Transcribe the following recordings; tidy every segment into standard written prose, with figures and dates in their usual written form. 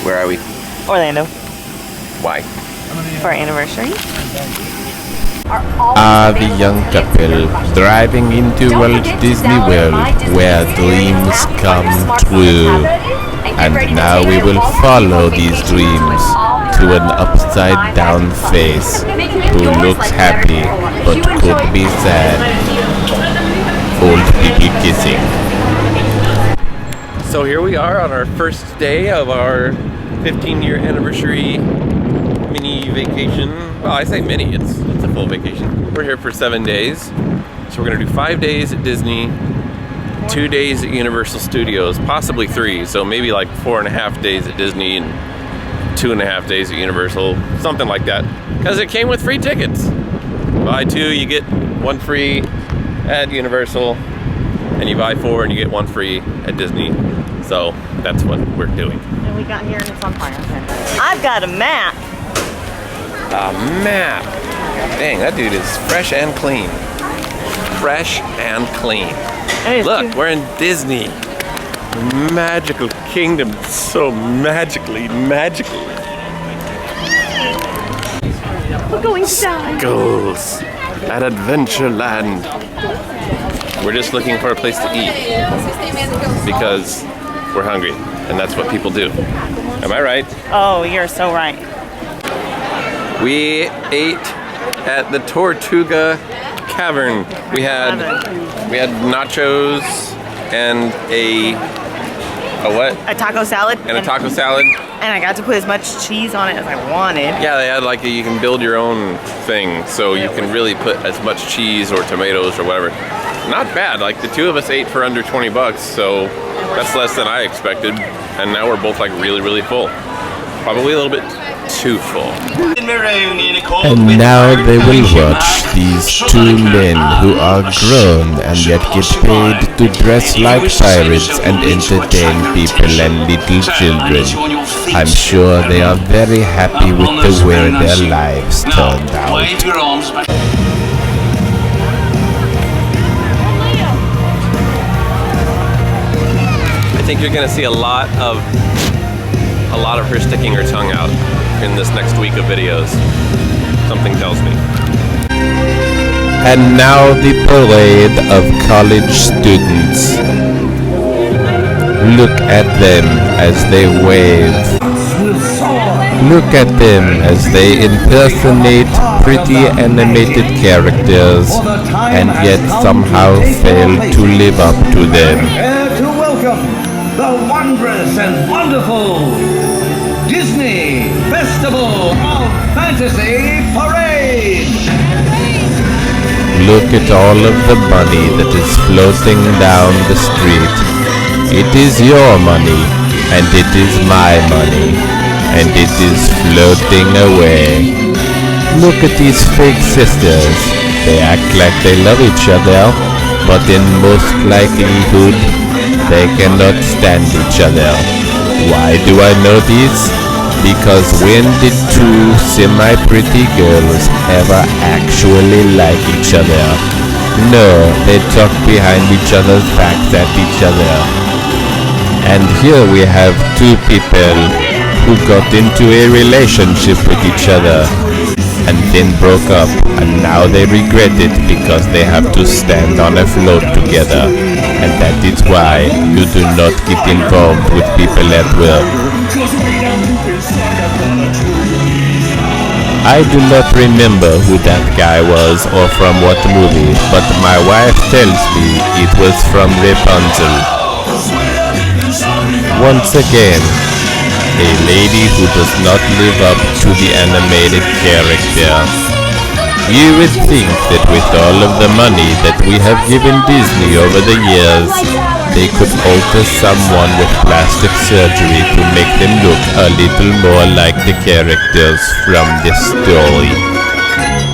Where are we? Orlando. Why? For our anniversary. The young couple driving into Walt Disney World where dreams come true. And now we will follow these dreams to an upside down face who looks happy but could be sad. Old people kissing. So here we are on our first day of our 15-year anniversary mini vacation. Well, I say mini, it's a full vacation. We're here for 7 days. So we're gonna do 5 days at Disney, 2 days at Universal Studios, possibly 3. So maybe like 4.5 days at Disney and 2.5 days at Universal, something like that. Because it came with free tickets. Buy 2, you get 1 free at Universal, and you buy 4 and you get 1 free at Disney. So that's what we're doing. And we got here and it's on fire. I've got a map. A map. Dang, that dude is fresh and clean. Fresh and clean. Look, we're in Disney. Magical kingdom. So magically. We're going south. Goes at Adventureland. We're just looking for a place to eat because we're hungry, and that's what people do. Am I right? Oh, you're so right. We ate at the Tortuga Cavern. We had nachos and a what? A taco salad. And a taco salad. And I got to put as much cheese on it as I wanted. Yeah, they had like you can build your own thing, so you can really put as much cheese or tomatoes or whatever. Not bad. Like the two of us ate for under 20 bucks, so that's less than I expected. And now we're both like really full. Probably a little bit too full. And now they will watch these 2 men who are grown and yet get paid to dress like pirates and entertain people and little children. I'm sure they are very happy with the way their lives turned out. I think you're gonna see a lot of her sticking her tongue out in this next week of videos. Something tells me. And now the parade of college students. Look at them as they wave. Look at them as they impersonate pretty animated characters and yet somehow fail to live up to them. To welcome the wondrous and wonderful Disney Festival of Fantasy Parade! Look at all of the money that is floating down the street. It is your money, and it is my money, and it is floating away. Look at these fake sisters. They act like they love each other, but in most likelihood, they cannot stand each other. Why do I know this? Because when did 2 semi-pretty girls ever actually like each other? No, they talk behind each other's backs at each other. And here we have 2 people who got into a relationship with each other and then broke up, and now they regret it because they have to stand on a float together. And that is why you do not get involved with people at work. I do not remember who that guy was or from what movie, but my wife tells me it was from Rapunzel. Once again, a lady who does not live up to the animated character. You would think that with all of the money that we have given Disney over the years, they could alter someone with plastic surgery to make them look a little more like the characters from this story.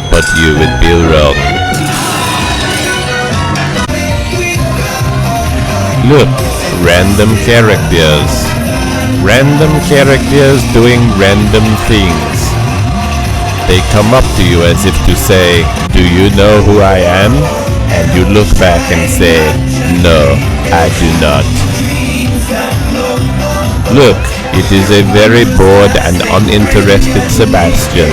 But you would be wrong. Look, random characters. Random characters doing random things. They come up to you as if to say, "Do you know who I am?" And you look back and say, "No, I do not." Look, it is a very bored and uninterested Sebastian.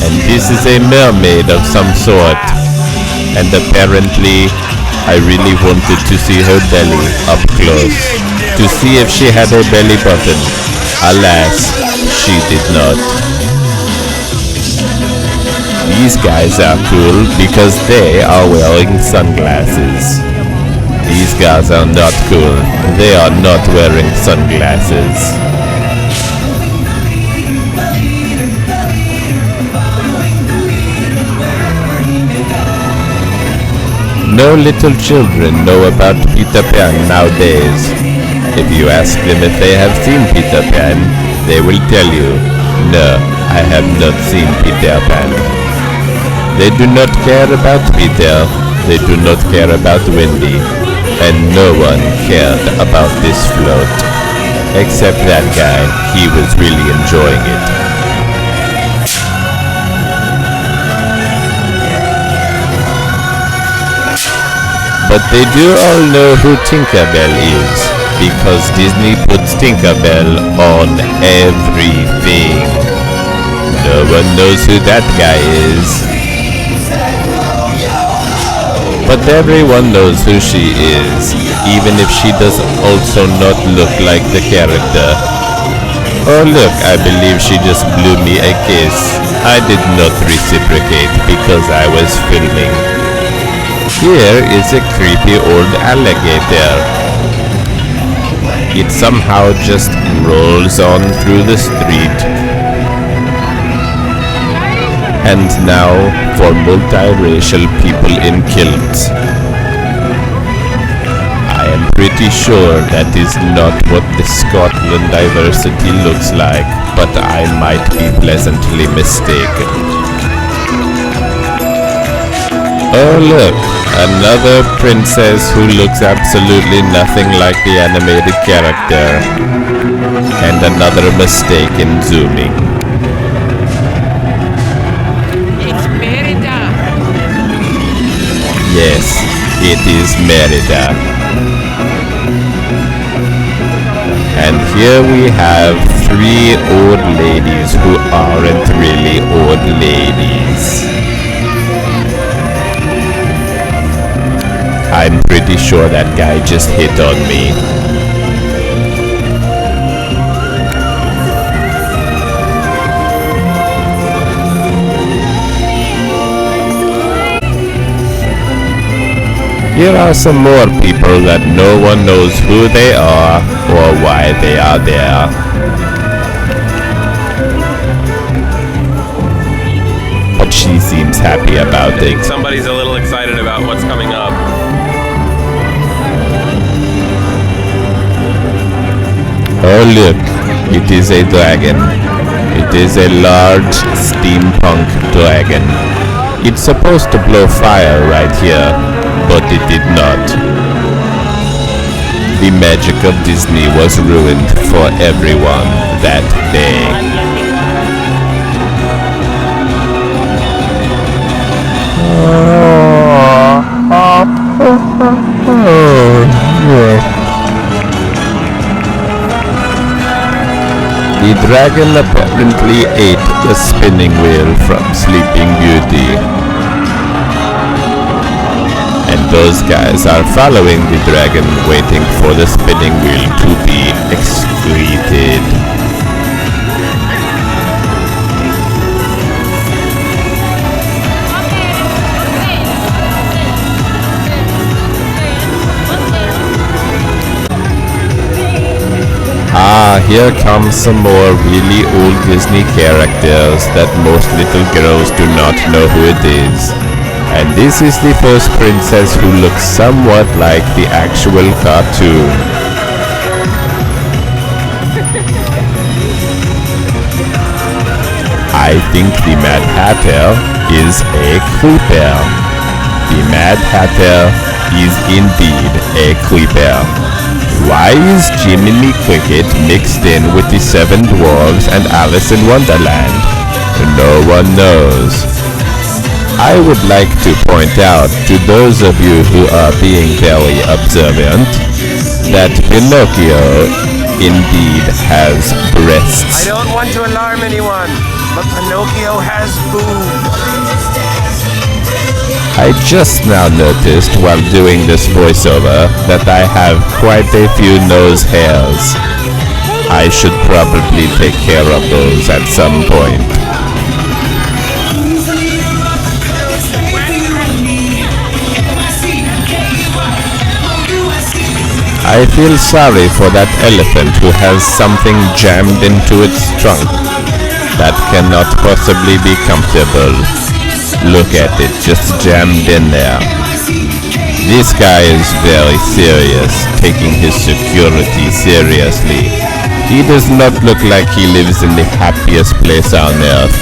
And this is a mermaid of some sort. And apparently, I really wanted to see her belly up close, to see if she had a belly button. Alas, she did not. These guys are cool because they are wearing sunglasses. These guys are not cool. They are not wearing sunglasses. No little children know about Peter Pan nowadays. If you ask them if they have seen Peter Pan, they will tell you, no, I have not seen Peter Pan. They do not care about Peter, they do not care about Wendy, and no one cared about this float. Except that guy, he was really enjoying it. But they do all know who Tinkerbell is, because Disney puts Tinkerbell on everything. No one knows who that guy is. But everyone knows who she is, even if she does also not look like the character. Oh look, I believe she just blew me a kiss. I did not reciprocate because I was filming. Here is a creepy old alligator. It somehow just rolls on through the street. And now for multiracial people in kilts. I am pretty sure that is not what the Scotland diversity looks like, but I might be pleasantly mistaken. Oh look, another princess who looks absolutely nothing like the animated character. And another mistake in zooming. Yes, it is Merida. And here we have 3 old ladies who aren't really old ladies. I'm pretty sure that guy just hit on me. Here are some more people that no one knows who they are or why they are there. But she seems happy about it. Somebody's a little excited about what's coming up. Oh look, it is a dragon. It is a large steampunk dragon. It's supposed to blow fire right here, but it did not. The magic of Disney was ruined for everyone that day. The dragon apparently ate the spinning wheel from Sleeping Beauty. And those guys are following the dragon, waiting for the spinning wheel to be excreted. Ah, here comes some more really old Disney characters that most little girls do not know who it is. And this is the first princess who looks somewhat like the actual cartoon. I think the Mad Hatter is a creeper. The Mad Hatter is indeed a creeper. Why is Jiminy Cricket mixed in with the 7 Dwarves and Alice in Wonderland? No one knows. I would like to point out to those of you who are being very observant that Pinocchio indeed has breasts. I don't want to alarm anyone, but Pinocchio has boobs. I just now noticed while doing this voiceover that I have quite a few nose hairs. I should probably take care of those at some point. I feel sorry for that elephant who has something jammed into its trunk that cannot possibly be comfortable. Look at it, just jammed in there. This guy is very serious, taking his security seriously. He does not look like he lives in the happiest place on earth.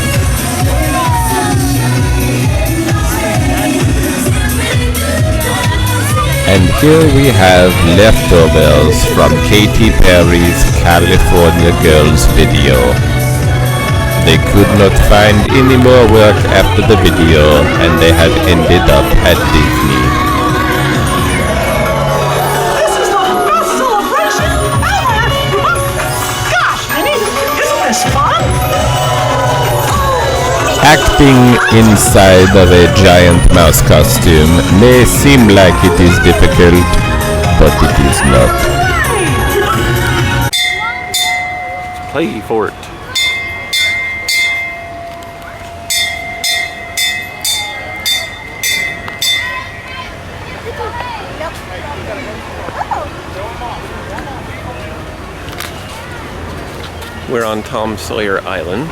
And here we have leftovers from Katy Perry's California Girls video. They could not find any more work after the video, and they have ended up at Disney. This is the best celebration ever! Gosh, Minnie, isn't this fun? Acting inside of a giant mouse costume may seem like it is difficult, but it is not. Play for it. We're on Tom Sawyer Island.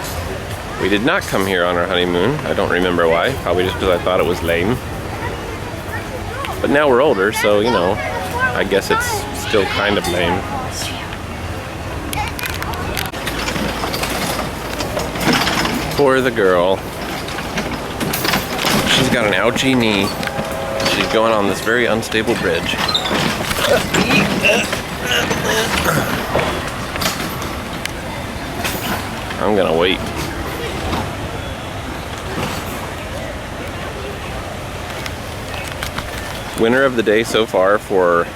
We did not come here on our honeymoon. I don't remember why. Probably just because I thought it was lame. But now we're older, so you know, I guess it's still kind of lame. Poor the girl. She's got an ouchie knee. She's going on this very unstable bridge. I'm gonna wait. Winner of the day so far for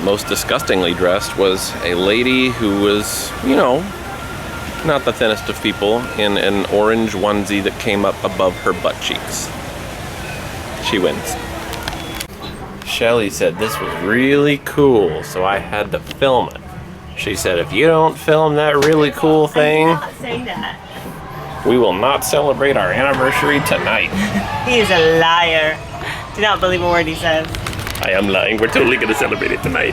most disgustingly dressed was a lady who was, you know, not the thinnest of people, in an orange onesie that came up above her butt cheeks. She wins. Shelly said this was really cool, so I had to film it. She said, if you don't film that really cool thing, I did not say that. we will not celebrate our anniversary tonight. He is a liar. Do not believe a word he says. I am lying. We're totally going to celebrate it tonight.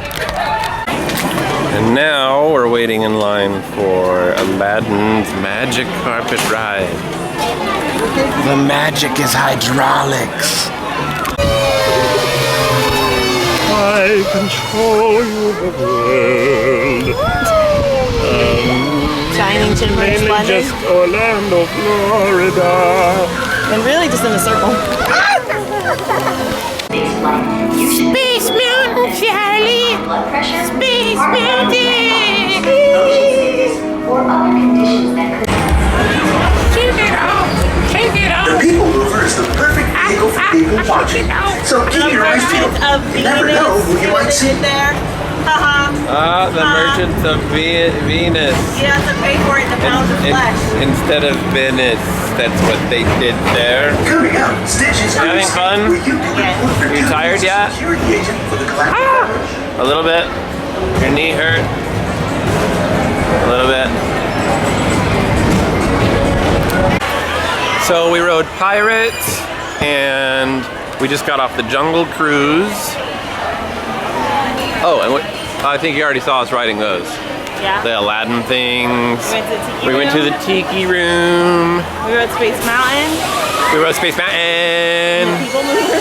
And now we're waiting in line for Aladdin's magic carpet ride. The magic is hydraulics. I control the world. Shining, shimmering, Mainly splendid. just Orlando, Florida. And really just in a circle. Space Mountain, Charlie! Space Mountain! Or other conditions that could Shake it off! Shake it off! The People Mover is the perfect vehicle for people watching. So keep your eyes peeled. You never know who you might see. There. Haha. Ah, the Merchants of Venus. You have to pay for it in the pounds of flesh. Instead of Venice, that's what they did there. Coming out, Stitches. Having fun? Where you can report for You duty tired as a yet? security agent for the collaborative. A little bit. Your knee hurt. A little bit. So we rode Pirate, and we just got off the Jungle Cruise. Oh, and I think you already saw us riding those. Yeah. The Aladdin things. We went to the tiki We room. went to the Tiki Room. We rode Space Mountain. We rode Space Mountain. People mover.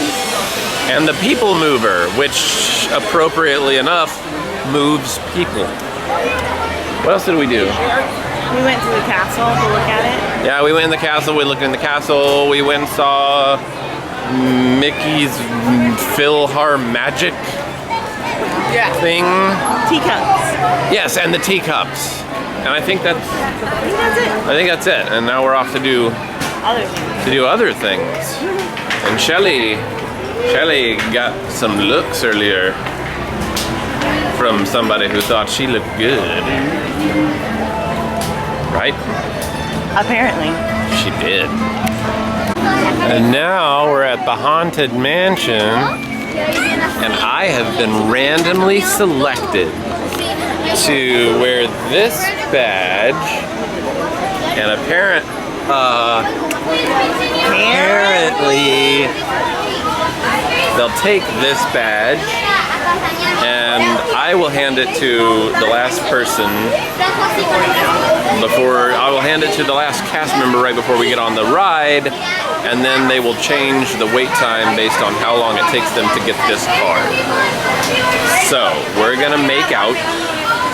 And the People Mover, which appropriately enough moves people. What else did we do? We went to the castle to look at it. Yeah, we went in the castle. We looked in the castle. We went and saw Mickey's Philharmagic thing. Teacups. Yes, and the teacups. And I think that's I think that's it. it. And now we're off to do to do other things. And Shelly got some looks earlier from somebody who thought she looked good. Right? Apparently. She did. And now we're at the Haunted Mansion, and I have been randomly selected to wear this badge, and apparently they'll take this badge and I will hand it to the last person I will hand it to the last cast member right before we get on the ride, and then they will change the wait time based on how long it takes them to get this card. So we're gonna make out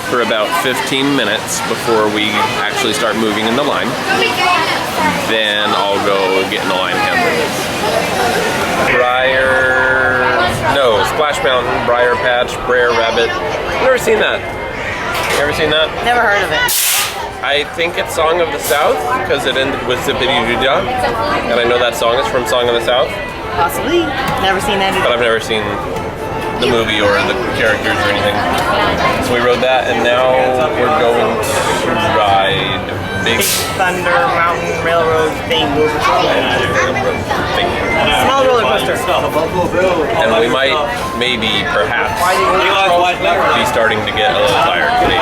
for about 15 minutes before we actually start moving in the line. Then I'll go get in the line and hand them this. Splash Mountain, Briar Patch, Brer Rabbit. Never seen that. You ever seen that? Never heard of it. I think it's Song of the South, because it ended with Zippity Doo Dah, and I know that song is from Song of the South. Possibly. Never seen that either. But I've never seen the movie or the characters or anything. So we rode that, and now we're going to ride Big Thunder Mountain Railroad thing. Small roller coaster. And we might, perhaps, be starting to get a little tired today.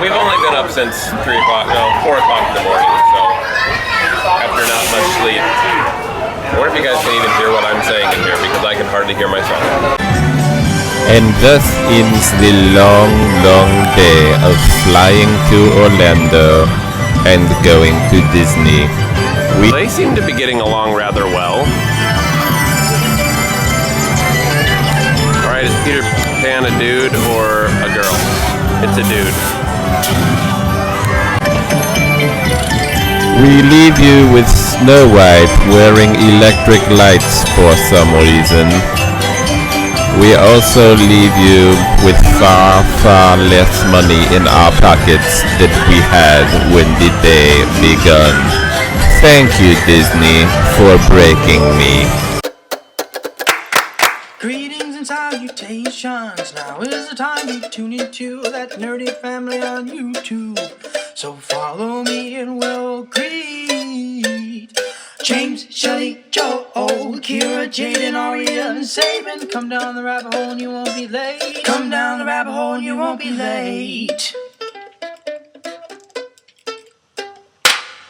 We've only been up since 4 o'clock in the morning, so after not much sleep. I wonder if you guys can even hear what I'm saying in here, because I can hardly hear myself. And thus ends the long, long day of flying to Orlando and going to Disney. They seem to be getting along rather well. Alright, is Peter Pan a dude or a girl? It's a dude. We leave you with Snow White wearing electric lights for some reason. We also leave you with far, far less money in our pockets than we had when the day begun. Thank you, Disney, for breaking me. Greetings and salutations. Now is the time to tune into that nerdy family on YouTube. So follow me and we'll greet James, Shelley, Joe, Kira, Jaden, Aria, and Saban. Come down the rabbit hole and you won't be late. Come down the rabbit hole and you won't be late.